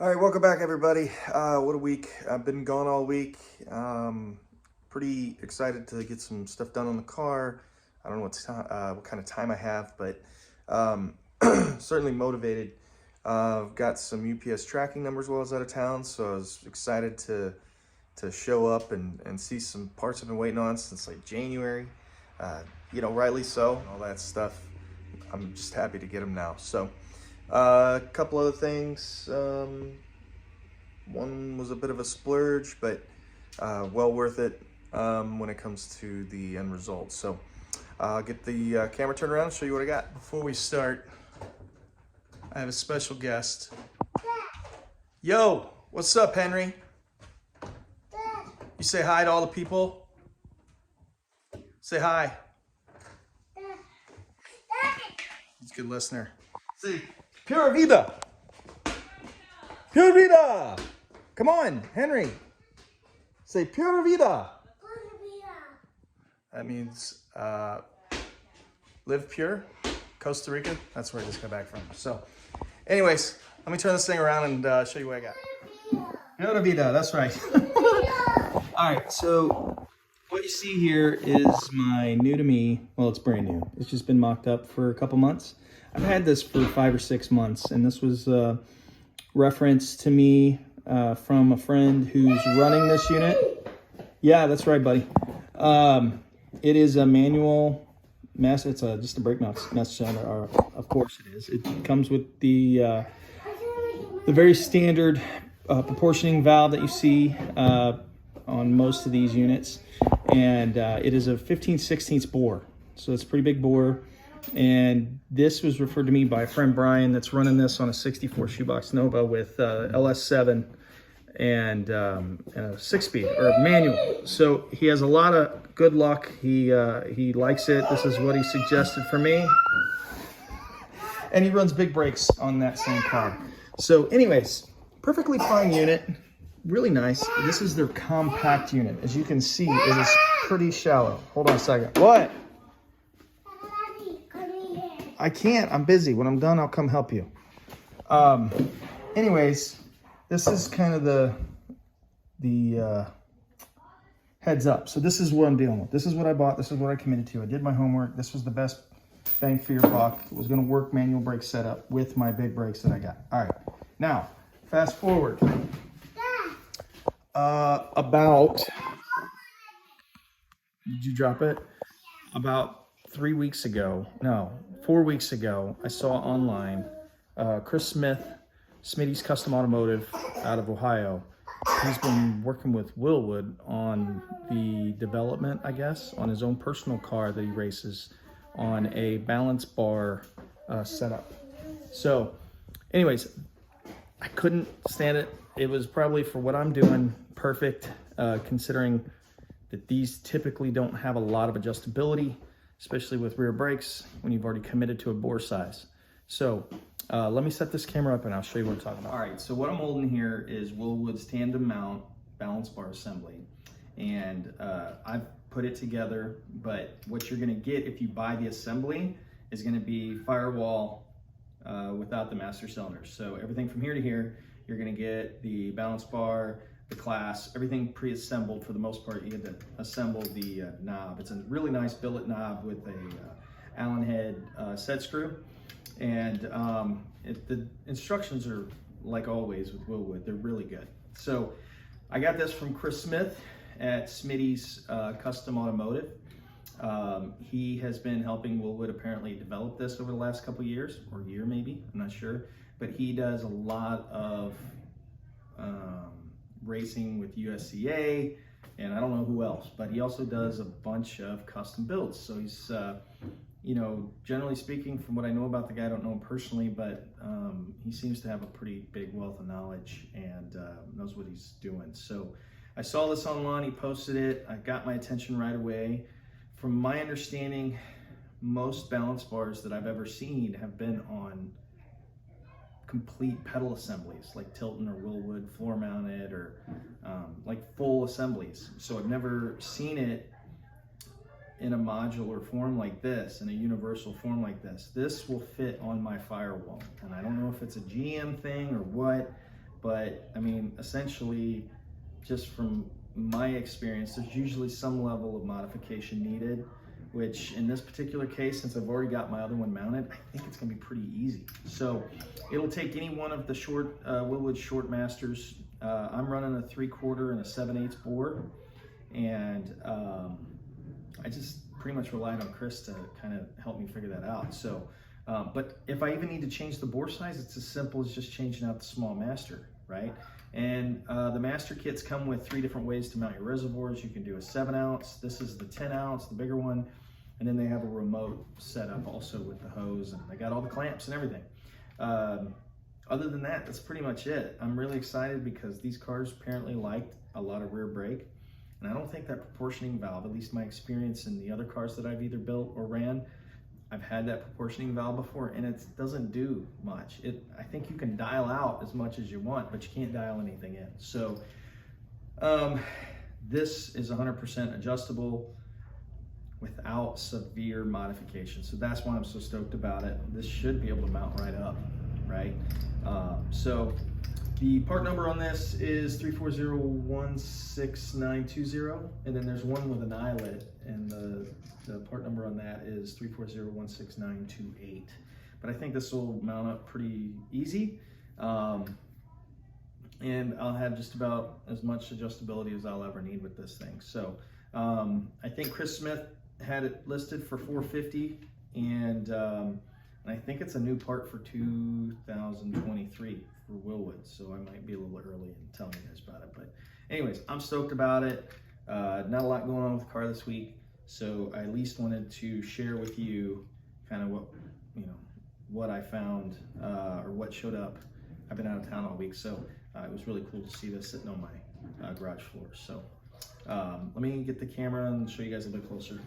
All right, welcome back, everybody. What a week. I've been gone all week. Pretty excited to get some stuff done on the car. I don't know what kind of time I have, but certainly motivated. Got some UPS tracking numbers while I was out of town, so I was excited to show up and see some parts I've been waiting on since like January. Rightly so, all that stuff. I'm just happy to get them now. So. A couple other things. One was a bit of a splurge, but well worth it when it comes to the end result. So I'll get the camera turned around and show you what I got. Before we start, I have a special guest. Yo, what's up, Henry? You say hi to all the people? Say hi. He's a good listener. See. Pura vida! Pura vida! Come on, Henry. Say pura vida. Pura vida. That means live pure. Costa Rica. That's where I just got back from. So, anyways, let me turn this thing around and show you what I got. Pura vida. That's right. All right. So, what you see here is my new to me. Well, it's brand new. It's just been mocked up for a couple months. I've had this for 5 or 6 months, and this was a reference to me from a friend who's running this unit. Yeah, that's right, buddy. It is a manual mess. It's just a brake mount mess center. Of course it is. It comes with the very standard proportioning valve that you see on most of these units, and it is a 15/16 bore, so it's a pretty big bore. And this was referred to me by a friend, Brian, that's running this on a 64 shoebox Nova with LS7 and a 6-speed or manual. So he has a lot of good luck. He likes it. This is what he suggested for me. And he runs big brakes on that same car. So anyways, perfectly fine unit. Really nice. This is their compact unit. As you can see, it is pretty shallow. Hold on a second. What? I can't. I'm busy. When I'm done, I'll come help you. Anyways, this is kind of the heads up. So this is what I'm dealing with. This is what I bought. This is what I committed to. I did my homework. This was the best bang for your buck. It was going to work manual brake setup with my big brakes that I got. All right. Now, fast forward. Did you drop it? About 4 weeks ago, I saw online Chris Smith, Smitty's Custom Automotive out of Ohio. He's been working with Wilwood on the development, I guess, on his own personal car that he races on a balance bar setup. So, anyways, I couldn't stand it. It was probably, for what I'm doing, perfect, considering that these typically don't have a lot of adjustability, especially with rear brakes when you've already committed to a bore size. So let me set this camera up and I'll show you what I'm talking about. All right, so what I'm holding here is Wilwood's Tandem mount balance bar assembly. And I've put it together, but what you're gonna get if you buy the assembly is gonna be firewall without the master cylinders. So everything from here to here, you're gonna get the balance bar, the class, everything pre-assembled for the most part. You get to assemble the knob. It's a really nice billet knob with a Allen head set screw. And the instructions are, like always with Wilwood, they're really good. So I got this from Chris Smith at Smitty's Custom Automotive. He has been helping Wilwood apparently develop this over the last couple of years, or year maybe, I'm not sure. But he does a lot of racing with USCA, and I don't know who else, but he also does a bunch of custom builds. So he's, generally speaking, from what I know about the guy, I don't know him personally, but he seems to have a pretty big wealth of knowledge and knows what he's doing. So I saw this online, he posted it, I got my attention right away. From my understanding, most balance bars that I've ever seen have been on complete pedal assemblies like Tilton or Wilwood, floor mounted, or like full assemblies. So I've never seen it in a modular form like this, in a universal form like this. This will fit on my firewall. And I don't know if it's a GM thing or what, but I mean, essentially, just from my experience, there's usually some level of modification needed, which in this particular case, since I've already got my other one mounted, I think it's gonna be pretty easy. So it'll take any one of the short, Wilwood short masters. I'm running a 3/4 and a 7/8 bore, and I just pretty much relied on Chris to kind of help me figure that out. So, but if I even need to change the bore size, it's as simple as just changing out the small master, right? And the master kits come with 3 different ways to mount your reservoirs. You can do a 7-ounce, this is the 10-ounce, the bigger one, and then they have a remote setup also with the hose, and they got all the clamps and everything. Other than that, that's pretty much it. I'm really excited because these cars apparently liked a lot of rear brake, and I don't think that proportioning valve, at least my experience in the other cars that I've either built or ran, I've had that proportioning valve before, and it doesn't do much. I think you can dial out as much as you want, but you can't dial anything in. So this is 100% adjustable without severe modification. So that's why I'm so stoked about it. This should be able to mount right up, right? So the part number on this is 340-16920, and then there's one with an eyelet, and the part number on that is 340-16928. But I think this will mount up pretty easy, and I'll have just about as much adjustability as I'll ever need with this thing. So I think Chris Smith had it listed for $450, and I think it's a new part for 2023 for Wilwood, so I might be a little early in telling you guys about it. But anyways, I'm stoked about it. Not a lot going on with the car this week, so I at least wanted to share with you kind of what I found or what showed up. I've been out of town all week, so it was really cool to see this sitting on my garage floor. So let me get the camera and show you guys a bit closer.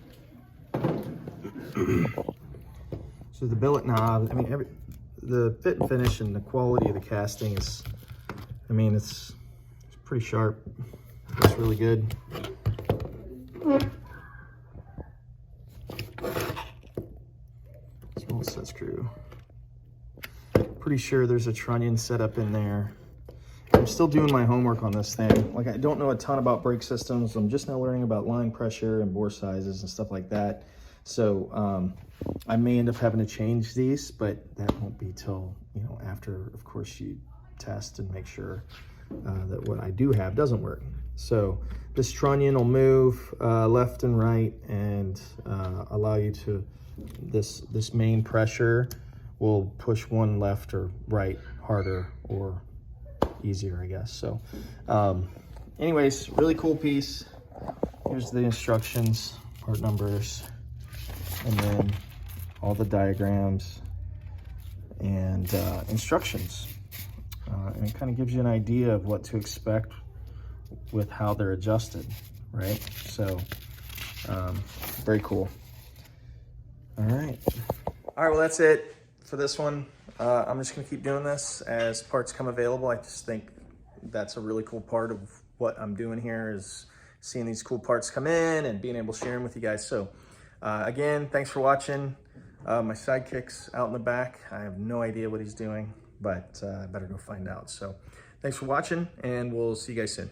So the billet knob, I mean, the fit and finish and the quality of the casting is, I mean, it's pretty sharp. It's really good. Small set screw. Pretty sure there's a trunnion set up in there. I'm still doing my homework on this thing. Like, I don't know a ton about brake systems. I'm just now learning about line pressure and bore sizes and stuff like that. So I may end up having to change these, but that won't be till, after, of course, you test and make sure that what I do have doesn't work. So this trunnion will move left and right and allow you to, this main pressure will push one left or right harder or easier, I guess. So anyways, really cool piece. Here's the instructions, part numbers, and then all the diagrams and instructions. And it kind of gives you an idea of what to expect with how they're adjusted, right? So very cool. All right, well, that's it for this one. I'm just gonna keep doing this as parts come available. I just think that's a really cool part of what I'm doing here, is seeing these cool parts come in and being able to share them with you guys. So again, thanks for watching. My sidekick's out in the back. I have no idea what he's doing, but I better go find out. So thanks for watching, and we'll see you guys soon.